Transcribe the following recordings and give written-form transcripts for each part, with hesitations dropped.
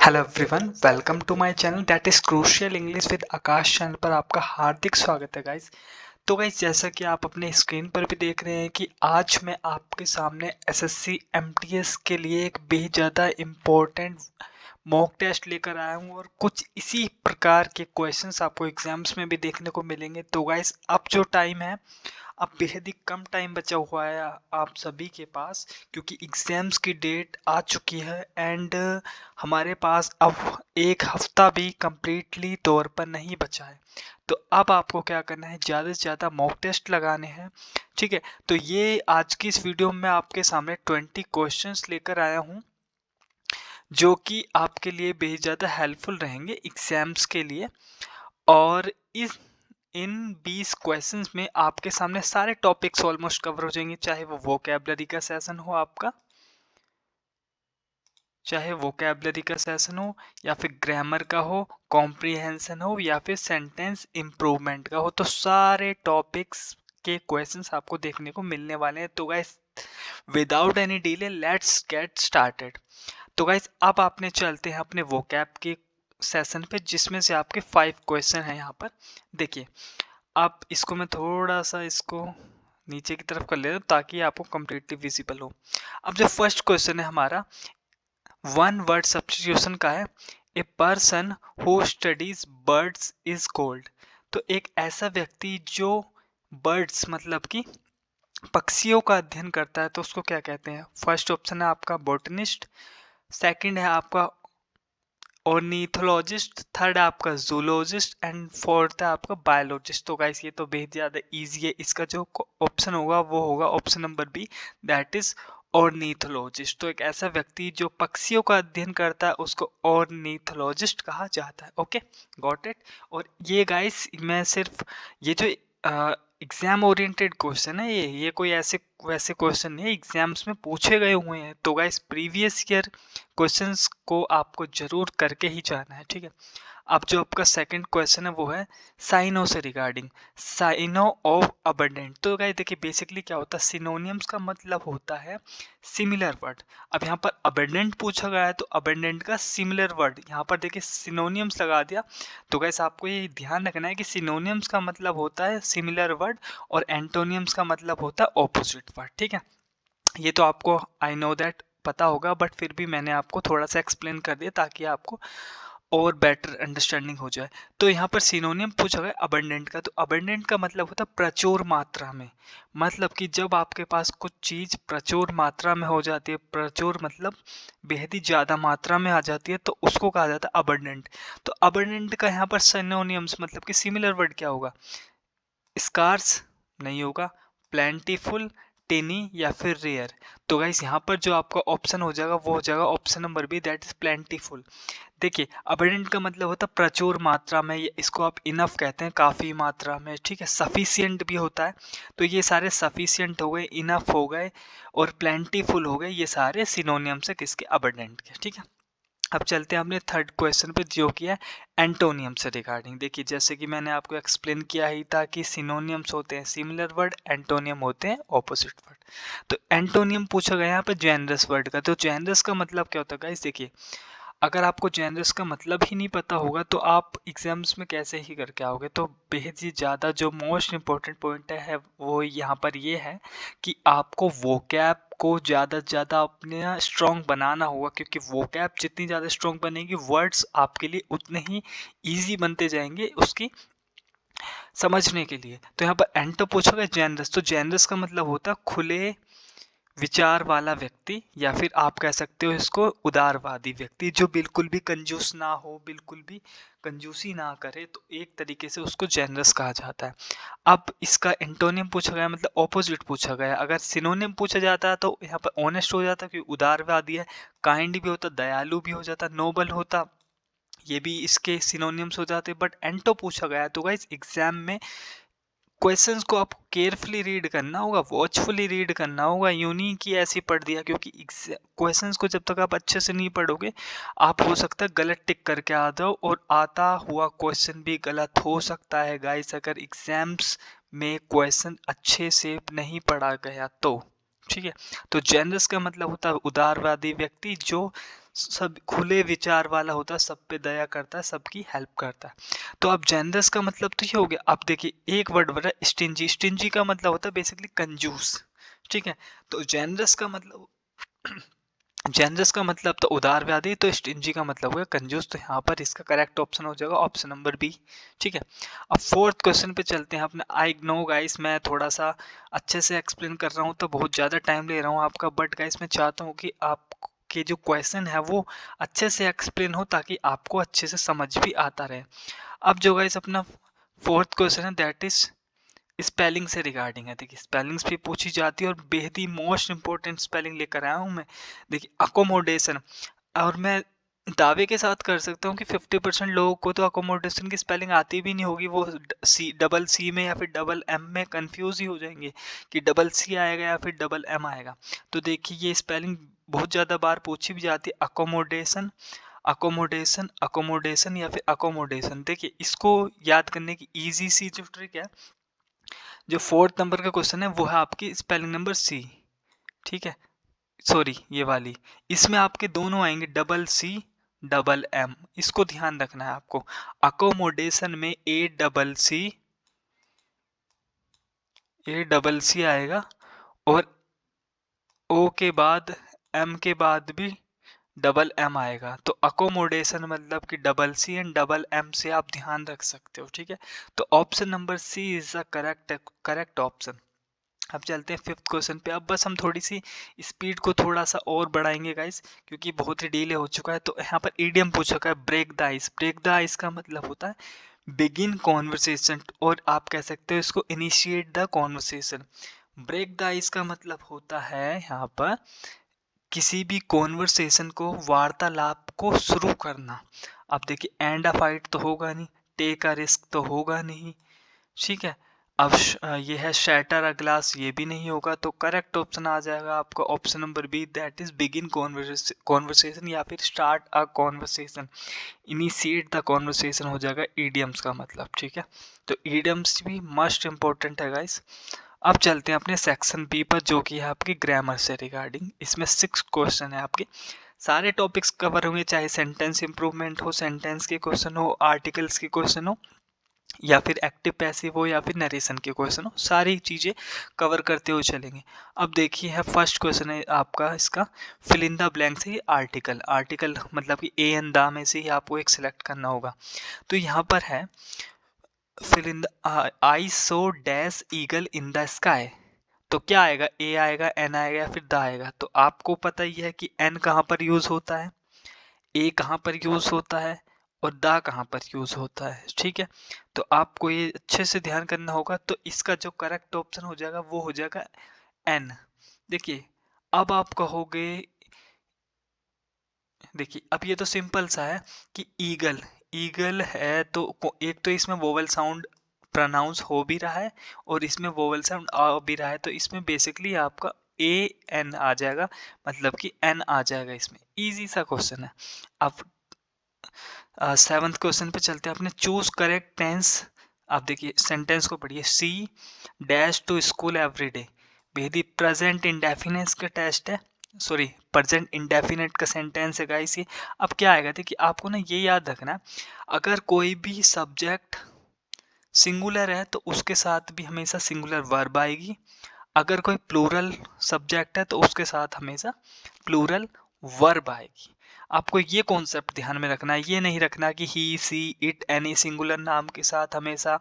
Hello everyone, welcome to my channel that is crucial English with Akash channel पर आपका हार्दिक स्वागत है गाइस। तो गाइस, जैसा कि आप अपने स्क्रीन पर भी देख रहे हैं कि आज मैं आपके सामने एसएससी एमटीएस के लिए एक बेहद ज़्यादा इम्पोर्टेंट मॉक टेस्ट लेकर आया हूँ और कुछ इसी प्रकार के क्वेश्चंस आपको एग्जाम्स में भी देखने को मिलेंगे। तो गाइस, अब जो टाइम है, अब बेहद ही कम टाइम बचा हुआ है आप सभी के पास, क्योंकि एग्ज़ाम्स की डेट आ चुकी है एंड हमारे पास अब एक हफ्ता भी कंप्लीटली तौर पर नहीं बचा है। तो अब आपको क्या करना है, ज़्यादा से ज़्यादा मॉक टेस्ट लगाने हैं। ठीक है, तो ये आज की इस वीडियो में आपके सामने 20 क्वेश्चंस लेकर आया हूँ जो कि आपके लिए बेहद ज़्यादा हेल्पफुल रहेंगे एग्ज़ाम्स के लिए। और इस इन 20 क्वेश्चंस में आपके सामने सारे टॉपिक्स ऑलमोस्ट कवर हो जाएंगे, चाहे वो वोकैबलरी का सेशन हो आपका, चाहे वोकैबलरी का सेशन हो या फिर ग्रामर का हो, कॉम्प्रिहेंशन हो या फिर सेंटेंस इम्प्रूवमेंट का हो, तो सारे टॉपिक्स के क्वेश्चंस आपको देखने को मिलने वाले हैं। तो guys, without any delay let's get started. तो गाइस, अब आपने चलते हैं अपने वोकैब के सेशन पे, जिसमें से आपके 5 क्वेश्चन हैं यहाँ पर। देखिए, आप इसको मैं थोड़ा सा इसको नीचे की तरफ कर लेता हूँ ताकि आपको कम्प्लीटली विजिबल हो। अब जो फर्स्ट क्वेश्चन है हमारा, वन वर्ड सब्स्टिट्यूशन का है। A person who studies birds is called. तो एक ऐसा व्यक्ति जो बर्ड्स मतलब कि पक्षियों का अध्ययन करता है तो उसको क्या कहते हैं? फर्स्ट ऑप्शन है आपका बोटनिस्ट, सेकंड है आपका ऑर्निथोलॉजिस्ट, थर्ड है आपका जूलॉजिस्ट एंड फोर्थ है आपका बायोलॉजिस्ट। तो गाइस, ये तो बेहद ज़्यादा इजी है। इसका जो ऑप्शन होगा वो होगा option number B, that is ornithologist. तो एक ऐसा व्यक्ति जो पक्षियों का अध्ययन करता है उसको ऑर्निथोलॉजिस्ट कहा जाता है। Okay, got it. और ये गाइस, मैं सिर्फ ये जो एग्जाम ओरिएंटेड क्वेश्चन है, ये कोई ऐसे वैसे क्वेश्चन नहीं है, एग्जाम्स में पूछे गए हुए हैं। तो गाइस, प्रीवियस ईयर क्वेश्चंस को आपको जरूर करके ही जाना है। ठीक है, अब जो आपका सेकंड क्वेश्चन है वो है साइनो से रिगार्डिंग, साइनो ऑफ अबंडेंट। तो गाइस देखिए, बेसिकली क्या होता है, सिनोनियम्स का मतलब होता है सिमिलर वर्ड। अब यहाँ पर अबंडेंट पूछा गया है तो अबंडेंट का सिमिलर वर्ड, यहाँ पर देखिए सिनोनियम्स लगा दिया। तो गाइस, आपको ये ध्यान रखना है कि सिनोनियम्स का मतलब होता है सिमिलर वर्ड और एंटोनियम्स का मतलब होता है ऑपोजिट वर्ड। ठीक है, ये तो आपको आई नो दैट पता होगा, बट फिर भी मैंने आपको थोड़ा सा एक्सप्लेन कर दिया ताकि आपको और बेटर अंडरस्टैंडिंग हो जाए। तो यहाँ पर सिनोनियम पूछा गया अबंडेंट का, तो अबंडेंट का मतलब होता है प्रचुर मात्रा में। मतलब कि जब आपके पास कुछ चीज़ प्रचुर मात्रा में हो जाती है, प्रचुर मतलब बेहद ही ज़्यादा मात्रा में आ जाती है, तो उसको कहा जाता है अबंडेंट। तो अबंडेंट का यहाँ पर सिनोनियम्स मतलब कि सिमिलर वर्ड क्या होगा? स्कार्स नहीं होगा, प्लेंटीफुल, टेनी या फिर रेयर। तो गाइस, यहाँ पर जो आपका ऑप्शन हो जाएगा वो हो जाएगा option number B, that is plentiful. देखिए, अबंडेंट का मतलब होता है प्रचुर मात्रा में, इसको आप इनफ कहते हैं, काफ़ी मात्रा में। ठीक है, सफिशिएंट भी होता है। तो ये सारे सफिशिएंट हो गए, इनफ हो गए और प्लेंटीफुल हो गए, ये सारे सिनोनियम्स है किसके? अबंडेंट के। ठीक है, अब चलते हैं अपने थर्ड क्वेश्चन पे जो कि है एंटोनियम से रिगार्डिंग। देखिए, जैसे कि मैंने आपको एक्सप्लेन किया ही था कि सिनोनियम्स होते हैं सिमिलर वर्ड, एंटोनियम होते हैं ऑपोजिट वर्ड। तो एंटोनियम पूछा गया यहाँ पे जेनरस वर्ड का। तो जेनरस का मतलब क्या होता है गाइस? देखिए, अगर आपको जेनरस का मतलब ही नहीं पता होगा तो आप एग्जाम्स में कैसे ही करके आओगे? तो बेहद ही ज़्यादा जो मोस्ट इम्पोर्टेंट पॉइंट है वो यहाँ पर ये है कि आपको वोकैब को ज़्यादा से ज़्यादा अपने स्ट्रॉन्ग बनाना होगा, क्योंकि वोकैब जितनी ज़्यादा स्ट्रॉन्ग बनेगी वर्ड्स आपके लिए उतने ही ईजी बनते जाएंगे उसकी समझने के लिए। तो यहाँ पर एंटो पूछा गया जेनरस, तो जेनरस का मतलब होता है खुले विचार वाला व्यक्ति, या फिर आप कह सकते हो इसको उदारवादी व्यक्ति, जो बिल्कुल भी कंजूस ना हो, बिल्कुल भी कंजूसी ना करे, तो एक तरीके से उसको जेनरस कहा जाता है। अब इसका एंटोनियम पूछा गया मतलब ऑपोजिट पूछा गया। अगर सिनोनियम पूछा जाता है तो यहाँ पर ऑनेस्ट हो जाता कि उदारवादी है, काइंड भी होता, दयालु भी हो जाता, नोबल होता, ये भी इसके सिनोनियम्स हो जाते। बट एंटो पूछा गया तो गाइस, एग्जाम में क्वेश्चंस को आपको केयरफुली रीड करना होगा, वॉचफुली रीड करना होगा। यूं नहीं कि ऐसे ही पढ़ दिया, क्योंकि क्वेश्चंस को जब तक आप अच्छे से नहीं पढ़ोगे, आप हो सकता है गलत टिक करके आ जाओ और आता हुआ क्वेश्चन भी गलत हो सकता है गाइस, अगर एग्जाम्स में क्वेश्चन अच्छे से नहीं पढ़ा गया तो। ठीक है, तो जेनरस का मतलब होता है उदारवादी व्यक्ति जो सब खुले विचार वाला होता है, सब पे दया करता है, सबकी हेल्प करता है। तो अब जेनरस का मतलब तो ये हो गया। अब देखिए एक वर्ड बना स्टिंजी, स्टिंजी का मतलब होता है बेसिकली कंजूस, ठीक है। तो जेनरस का मतलब जेनरस का मतलब तो उदारवादी, तो स्टिंजी का मतलब हुआ कंजूस। तो यहाँ पर इसका करेक्ट ऑप्शन हो जाएगा ऑप्शन नंबर बी, ठीक है। अब फोर्थ क्वेश्चन पे चलते हैं अपने। आई नो गाइस मैं थोड़ा सा अच्छे से एक्सप्लेन कर रहा हूँ तो बहुत ज़्यादा टाइम ले रहा हूँ आपका, बट गाइस मैं चाहता हूँ कि आप के जो क्वेश्चन है वो अच्छे से एक्सप्लेन हो ताकि आपको अच्छे से समझ भी आता रहे। अब जो गाइस अपना फोर्थ क्वेश्चन है दैट इज स्पेलिंग से रिगार्डिंग है। देखिए स्पेलिंग्स भी पूछी जाती है और बेहद ही मोस्ट इंपॉर्टेंट स्पेलिंग लेकर आया हूँ मैं। देखिए अकोमोडेशन, और मैं दावे के साथ कर सकता हूँ कि 50% लोगों को तो अकोमोडेशन की स्पेलिंग आती भी नहीं होगी, वो सी डबल सी में या फिर डबल एम में कंफ्यूज ही हो जाएंगे कि डबल सी आएगा या फिर डबल एम आएगा। तो देखिए ये स्पेलिंग बहुत ज़्यादा बार पूछी भी जाती है, अकोमोडेशन अकोमोडेशन अकोमोडेशन या फिर अकोमोडेशन। देखिए इसको याद करने की इजी सी जो ट्रिक है, जो फोर्थ नंबर का क्वेश्चन है वो है आपकी स्पेलिंग नंबर सी, ठीक है, सॉरी ये वाली। इसमें आपके दोनों आएंगे डबल सी डबल एम, इसको ध्यान रखना है आपको। अकोमोडेशन में ए डबल सी आएगा और ओ के बाद एम के बाद भी डबल एम आएगा। तो अकोमोडेशन मतलब कि double C and double M से आप ध्यान रख सकते हो, ठीक है। तो option number C is the correct option. अब चलते हैं फिफ्थ क्वेश्चन पे। अब बस हम थोड़ी सी स्पीड को थोड़ा सा और बढ़ाएंगे गाइस, क्योंकि बहुत ही डिले हो चुका है। तो यहाँ पर ईडियम पूछ चुका है break the ice. Break the ice का मतलब होता है बिगिन कॉन्वर्सेशन, और आप कह सकते हो इसको initiate the conversation. Break the ice का मतलब होता है यहाँ पर किसी भी कॉन्वर्सेशन को, वार्तालाप को शुरू करना। अब देखिए एंड अ फाइट तो होगा नहीं, टेक अ रिस्क तो होगा नहीं, ठीक है। अब ये है शैटर अ ग्लास, ये भी नहीं होगा। तो करेक्ट ऑप्शन आ जाएगा आपका option number B, that is begin conversation या फिर start a conversation, initiate the conversation हो जाएगा ईडियम्स का मतलब, ठीक है। तो ईडियम्स भी मस्ट इंपॉर्टेंट है गाइस। अब चलते हैं अपने सेक्शन बी पर, जो कि है आपकी ग्रामर से रिगार्डिंग। इसमें 6 क्वेश्चन है आपके, सारे टॉपिक्स कवर होंगे, चाहे सेंटेंस इंप्रूवमेंट हो, सेंटेंस के क्वेश्चन हो, आर्टिकल्स के क्वेश्चन हो, या फिर एक्टिव पैसिव हो, या फिर नरेशन के क्वेश्चन हो, सारी चीज़ें कवर करते हुए चलेंगे। अब देखिए है फर्स्ट क्वेश्चन है आपका इसका, फिल इन द ब्लैंक से आर्टिकल। आर्टिकल मतलब कि ए एंड द में से ही आपको एक सिलेक्ट करना होगा। तो यहाँ पर है fill in the I saw dash eagle in the sky. तो क्या आएगा, ए आएगा, एन आएगा या फिर द आएगा। तो आपको पता ही है कि एन कहाँ पर यूज होता है, ए कहाँ पर यूज होता है और द कहाँ पर यूज होता है, ठीक है। तो आपको ये अच्छे से ध्यान करना होगा। तो इसका जो करेक्ट ऑप्शन हो जाएगा वो हो जाएगा एन। देखिए अब आप कहोगे, देखिए अब ये तो सिंपल सा है कि ईगल, ईगल है तो एक तो इसमें वोवल साउंड प्रोनाउंस हो भी रहा है और इसमें वोवल साउंड आ भी रहा है, तो इसमें बेसिकली आपका ए एन आ जाएगा, मतलब कि एन आ जाएगा इसमें। इजी सा क्वेश्चन है। अब सेवंथ क्वेश्चन पे चलते हैं अपने, चूज करेक्ट टेंस। आप देखिए सेंटेंस को पढ़िए, she dash to school every day. बेहदी प्रेजेंट इंडेफिनेट का टेस्ट है, सॉरी प्रेजेंट इंडेफिनेट का सेंटेंस है गाइस ये। अब क्या आएगा, देखिए आपको ना ये याद रखना है, अगर कोई भी सब्जेक्ट सिंगुलर है तो उसके साथ भी हमेशा सिंगुलर वर्ब आएगी। अगर कोई प्लूरल सब्जेक्ट है तो उसके साथ हमेशा प्लूरल वर्ब आएगी। आपको ये कॉन्सेप्ट ध्यान में रखना है, ये नहीं रखना कि ही सी इट एनी सिंगुलर नाम के साथ हमेशा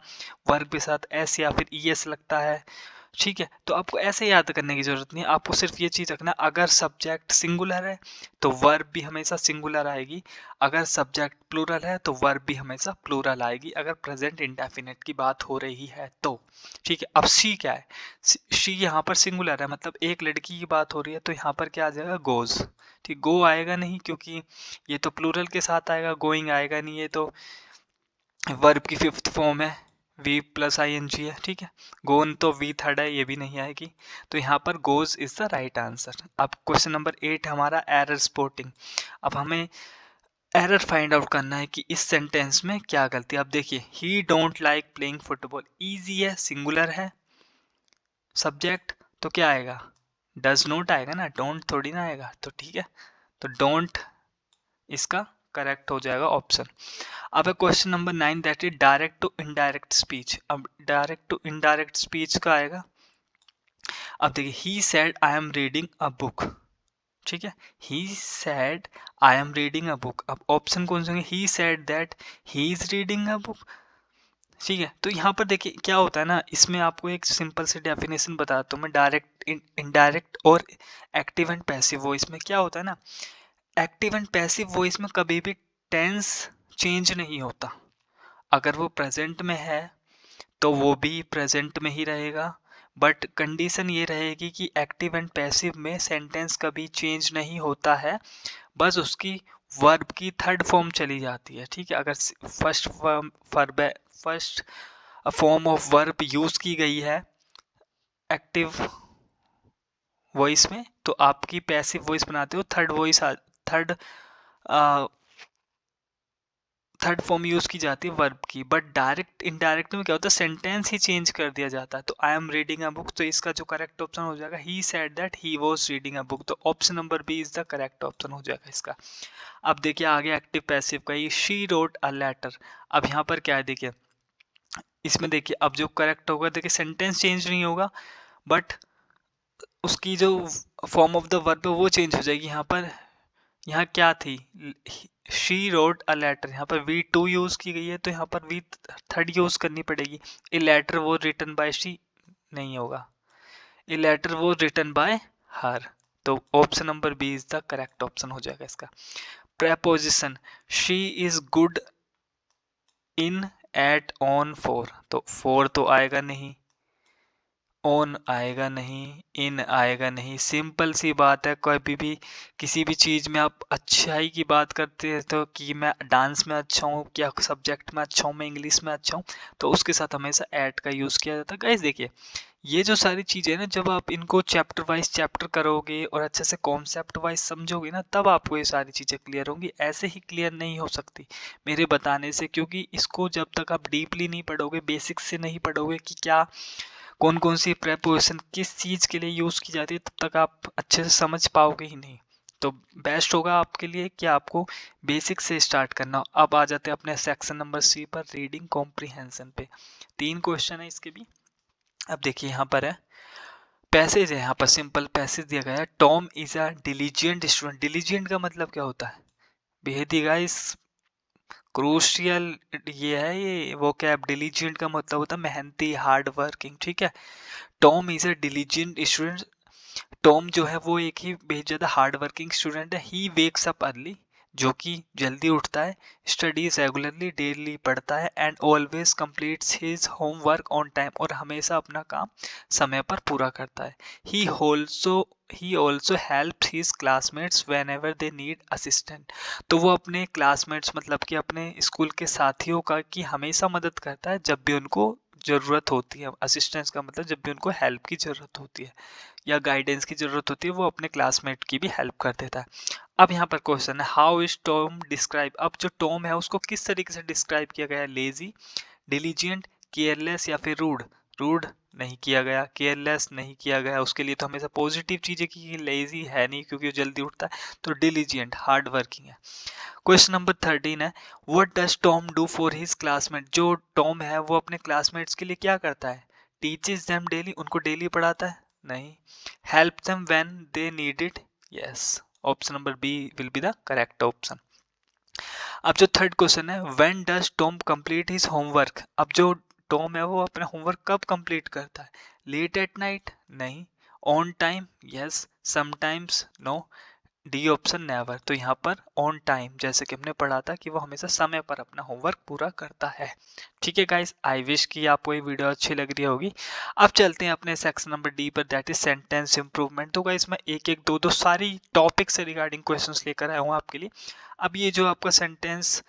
वर्ब के साथ एस या फिर ई एस लगता है, ठीक है। तो आपको ऐसे याद करने की जरूरत नहीं है, आपको सिर्फ ये चीज रखना, अगर सब्जेक्ट सिंगुलर है तो वर्ब भी हमेशा सिंगुलर आएगी, अगर सब्जेक्ट प्लूरल है तो वर्ब भी हमेशा प्लूरल आएगी, अगर प्रेजेंट इंडेफिनिट की बात हो रही है तो, ठीक है। अब सी क्या है, शी यहाँ पर सिंगुलर है, मतलब एक लड़की की बात हो रही है, तो यहाँ पर क्या आ जाएगा, गोज, ठीक। गो आएगा नहीं क्योंकि ये तो प्लूरल के साथ आएगा, गोइंग आएगा नहीं, ये तो वर्ब की फिफ्थ फॉर्म है, V plus I N G है, ठीक है। गोन तो वी थर्ड है, ये भी नहीं आएगी। तो यहाँ पर goes is the right answer. अब क्वेश्चन नंबर 8 हमारा एरर स्पॉटिंग। अब हमें एरर फाइंड आउट करना है कि इस सेंटेंस में क्या गलती है। अब देखिए ही don't like playing football, easy है, सिंगुलर है, सब्जेक्ट तो क्या आएगा, डज नॉट आएगा ना, डोंट थोड़ी ना आएगा, तो ठीक है। तो डोंट इसका करेक्ट हो जाएगा ऑप्शन। अब है question number 9 that is direct to indirect speech. अब डायरेक्ट टू इनडायरेक्ट स्पीच का आएगा। अब देखिए he said I am reading a book, ठीक है, he said I am reading a book. अब ऑप्शन कौन से होंगे, he said that he is reading a book, ठीक है। तो यहाँ पर देखिए क्या होता है ना, इसमें आपको एक सिंपल सी डेफिनेशन बताता हूँ मैं, डायरेक्ट इनडायरेक्ट और एक्टिव एंड पैसिव वॉइस में क्या होता है ना, एक्टिव एंड पैसिव वॉइस में कभी भी टेंस चेंज नहीं होता। अगर वो प्रेजेंट में है तो वो भी प्रेजेंट में ही रहेगा, बट कंडीशन ये रहेगी कि एक्टिव एंड पैसिव में सेंटेंस कभी चेंज नहीं होता है, बस उसकी वर्ब की थर्ड फॉर्म चली जाती है, ठीक है। अगर first form of verb use की गई है एक्टिव वॉइस में, तो आपकी पैसिव वॉइस बनाते हो थर्ड थर्ड फॉर्म यूज की जाती है वर्ब की। बट डायरेक्ट इनडायरेक्ट में क्या होता है, सेंटेंस ही चेंज कर दिया जाता है। तो I am reading a book, तो इसका जो करेक्ट ऑप्शन हो जाएगा he said that he was reading a book, तो option number B is the correct option हो जाएगा इसका। अब देखिए आगे एक्टिव पैसिव का, ये शी रोट अ लेटर। अब यहाँ पर क्या है देखिए, इसमें देखिए अब जो करेक्ट होगा, देखिए सेंटेंस चेंज नहीं होगा, बट उसकी जो फॉर्म ऑफ द वर्ब है वो चेंज हो जाएगी। यहाँ पर यहाँ क्या थी, शी रोट अ लेटर, यहाँ पर वी टू यूज की गई है, तो यहाँ पर वी थर्ड यूज करनी पड़ेगी। ए लेटर वो रिटन बाय शी नहीं होगा, ए लेटर वो रिटन बाय हर, तो option number B is the correct option हो जाएगा इसका। Preposition, she is good in at on for, तो फॉर तो आएगा नहीं, ऑन आएगा नहीं, इन आएगा नहीं। सिंपल सी बात है, कभी भी किसी भी चीज़ में आप अच्छाई की बात करते हैं तो कि मैं डांस में अच्छा हूँ, क्या सब्जेक्ट में अच्छा हूँ, मैं इंग्लिश में अच्छा हूँ, तो उसके साथ हमेशा ऐट का यूज़ किया जाता है। गाइस देखिए ये जो सारी चीज़ें हैं ना, जब आप इनको चैप्टर वाइज चैप्टर करोगे और अच्छे से कॉन्सेप्ट वाइज समझोगे ना, तब आपको ये सारी चीज़ें क्लियर होंगी, ऐसे ही क्लियर नहीं हो सकती मेरे बताने से। क्योंकि इसको जब तक आप डीपली नहीं पढ़ोगे, बेसिक्स से नहीं पढ़ोगे कि क्या कौन कौन सी प्रेपोजिशन किस चीज़ के लिए यूज़ की जाती है, तब तक आप अच्छे से समझ पाओगे ही नहीं। तो बेस्ट होगा आपके लिए कि आपको बेसिक से स्टार्ट करना। अब आ जाते हैं अपने सेक्शन नंबर सी पर, रीडिंग कॉम्प्रिहेंशन पे। 3 क्वेश्चन है इसके भी। अब देखिए यहाँ पर है पैसेज है, यहाँ पर सिंपल पैसेज दिया गया है, Tom is a diligent student. Diligent का मतलब क्या होता है, बेहद ही गाइस क्रूशियल ये है, ये वो कैब डिलीजेंट का मतलब होता है मेहनती, हार्ड वर्किंग, ठीक है। Tom is a diligent student, Tom जो है वो एक ही बेहद ज़्यादा हार्ड वर्किंग स्टूडेंट है। ही वेक्स अप अर्ली, जो कि जल्दी उठता है, स्टडीज रेगुलरली, डेली पढ़ता है, and always completes his homework on time, और हमेशा अपना काम समय पर पूरा करता है। He also helps his classmates when ever they need assistant, तो वो अपने क्लासमेट्स मतलब कि अपने स्कूल के साथियों का की हमेशा मदद करता है जब भी उनको ज़रूरत होती है। असिस्टेंस का मतलब जब भी उनको हेल्प की ज़रूरत होती है या गाइडेंस की ज़रूरत होती है, वो अपने क्लासमेट की भी हेल्प कर देता है। अब यहाँ पर क्वेश्चन है हाउ इज टॉम डिस्क्राइब। अब जो टॉम है उसको किस तरीके से डिस्क्राइब किया गया है, लेजी, डिलीजेंट, केयरलेस या फिर रूड। रूड नहीं किया गया, केयरलेस नहीं किया गया, उसके लिए तो हमेशा पॉजिटिव चीज़ें की, लेजी है नहीं क्योंकि वो जल्दी उठता है, तो डिलीजेंट हार्ड वर्किंग है। क्वेश्चन नंबर 13 है what does Tom do for his classmate. जो टॉम है वो अपने क्लासमेट्स के लिए क्या करता है, टीचेस देम डेली, उनको डेली पढ़ाता है, नहीं। Help them when they need it, yes, option number B will be the correct option. अब जो थर्ड क्वेश्चन है when does Tom complete his homework. अब जो टॉम है वो अपना होमवर्क कब कंप्लीट करता है, लेट एट नाइट, नहीं। On time, yes, sometimes, no, D option never. तो यहाँ पर ऑन टाइम, जैसे कि हमने पढ़ा था कि वो हमेशा समय पर अपना होमवर्क पूरा करता है। ठीक है गाइस, आई विश कि आपको ये वीडियो अच्छी लग रही होगी। अब चलते हैं अपने सेक्शन नंबर डी पर, दैट इज सेंटेंस इंप्रूवमेंट। तो गाइस मैं एक एक दो दो सारी टॉपिक से रिगार्डिंग क्वेश्चंस लेकर आया हूँ आपके लिए। अब ये जो आपका सेंटेंस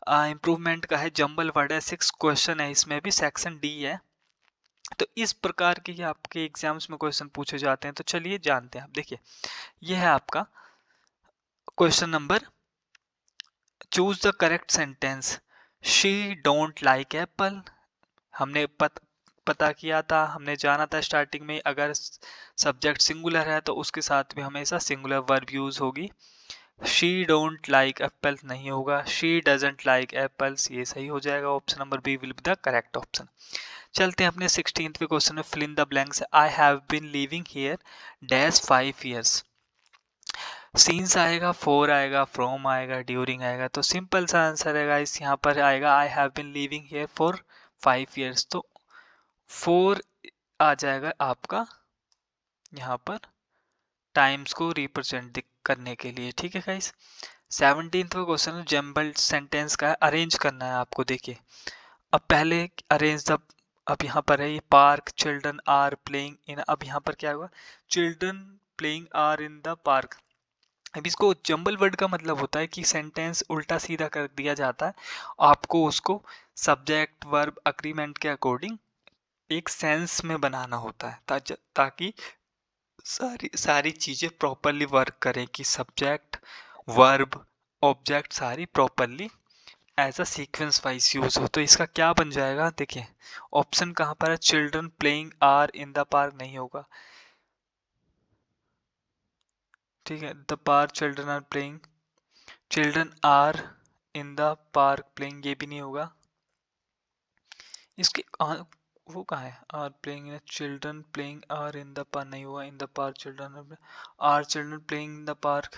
इंप्रूवमेंट का है, जंबल वर्ड है, 6 क्वेश्चन है, इसमें भी सेक्शन डी है। तो इस प्रकार के आपके एग्जाम्स में क्वेश्चन पूछे जाते हैं, तो चलिए जानते हैं। आप देखिए ये है आपका question number, choose the correct sentence. She don't like Apple. हमने पता किया था, हमने जाना था स्टार्टिंग में, अगर सब्जेक्ट सिंगुलर है तो उसके साथ भी हमेशा सिंगुलर वर्ब यूज होगी। शी डोंट लाइक एप्पल नहीं होगा, शी डजंट लाइक एप्पल्स, ये सही हो जाएगा, option number B will be the correct option. चलते हैं अपने 16वें क्वेश्चन में, fill in the blanks. I have been living here dash 5 years। Since आएगा, फोर आएगा, फ्रॉम आएगा, ड्यूरिंग आएगा, तो सिंपल सा आंसर है गाइस, यहाँ पर आएगा I have been living here for 5 years, तो 4 आ जाएगा आपका यहाँ पर टाइम्स को रिप्रेजेंट करने के लिए, ठीक है गाइस। 17वां क्वेश्चन जम्बल्ड सेंटेंस का अरेंज करना है आपको। देखिए अब पहले अरेंज द, अब यहाँ पर है ये park, children are playing in, अब यहाँ पर क्या होगा, children playing are in the park. अब इसको जंबल वर्ड का मतलब होता है कि सेंटेंस उल्टा सीधा कर दिया जाता है, आपको उसको सब्जेक्ट वर्ब अग्रीमेंट के अकॉर्डिंग एक सेंस में बनाना होता है, ताकि सारी सारी चीजें प्रॉपरली वर्क करें, कि सब्जेक्ट वर्ब ऑब्जेक्ट सारी properly as a sequence wise use हो। तो इसका क्या बन जाएगा, देखिए ऑप्शन कहाँ पर है, children playing are in the park नहीं होगा, ठीक है, the park children are playing, children are in the park playing, ये भी नहीं होगा। इसके वो कहाँ है, are playing in, children playing are in the park नहीं हुआ, in the park children are children playing in the park,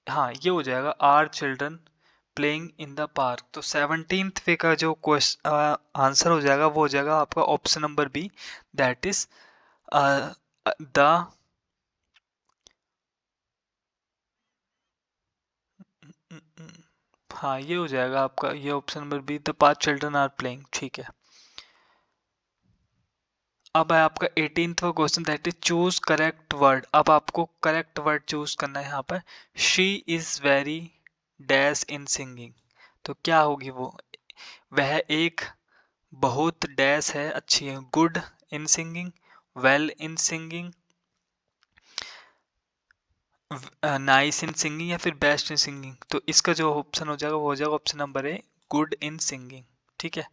हाँ ये हो जाएगा, are children playing in the park. तो 17th वे का जो क्वेश्चन आंसर हो जाएगा वो हो जाएगा आपका option number B, that is the, हाँ ये हो जाएगा आपका, ये option number B, the park children are playing, ठीक है। अब है आपका 18वां question, that is choose correct word. अब आपको करेक्ट वर्ड चूज करना है यहाँ पर, she is very dash in singing, तो क्या होगी वो, वह एक बहुत डैश है, अच्छी है, good in singing, well in singing, nice in singing, या फिर बेस्ट इन सिंगिंग। तो इसका जो ऑप्शन हो जाएगा वो हो जाएगा option number A, good in singing, ठीक है।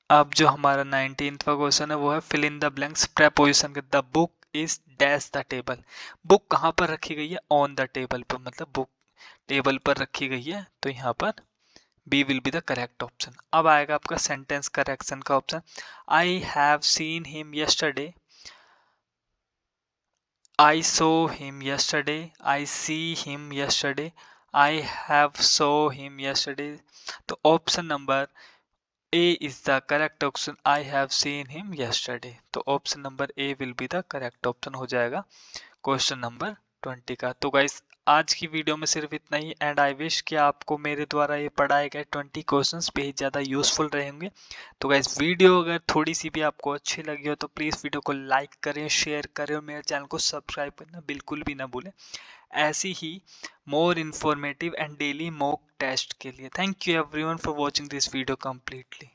अब जो हमारा 19वां क्वेश्चन है वो है fill in the blanks preposition के, the book is dash the table. Book कहाँ पर रखी गई है, ऑन द टेबल पर, मतलब बुक टेबल पर रखी गई है, तो यहाँ पर B will be the correct option. अब आएगा आपका सेंटेंस करेक्शन का option, I have seen him yesterday, I saw him yesterday, I see him yesterday, I have saw him yesterday. तो option number A is the correct option, I have seen him yesterday। तो option number A will be the correct option हो जाएगा question number 20 का। तो guys आज की video में सिर्फ इतना ही, एंड आई विश कि आपको मेरे द्वारा ये पढ़ाए गए 20 क्वेश्चंस बेहद ज़्यादा यूजफुल रहेंगे। तो गाइस वीडियो अगर थोड़ी सी भी आपको अच्छी लगी हो तो प्लीज़ वीडियो को लाइक करें, शेयर करें और मेरे चैनल को सब्सक्राइब करना बिल्कुल भी ना भूलें, ऐसी ही more informative and daily mock test के लिए। Thank you everyone for watching this video completely.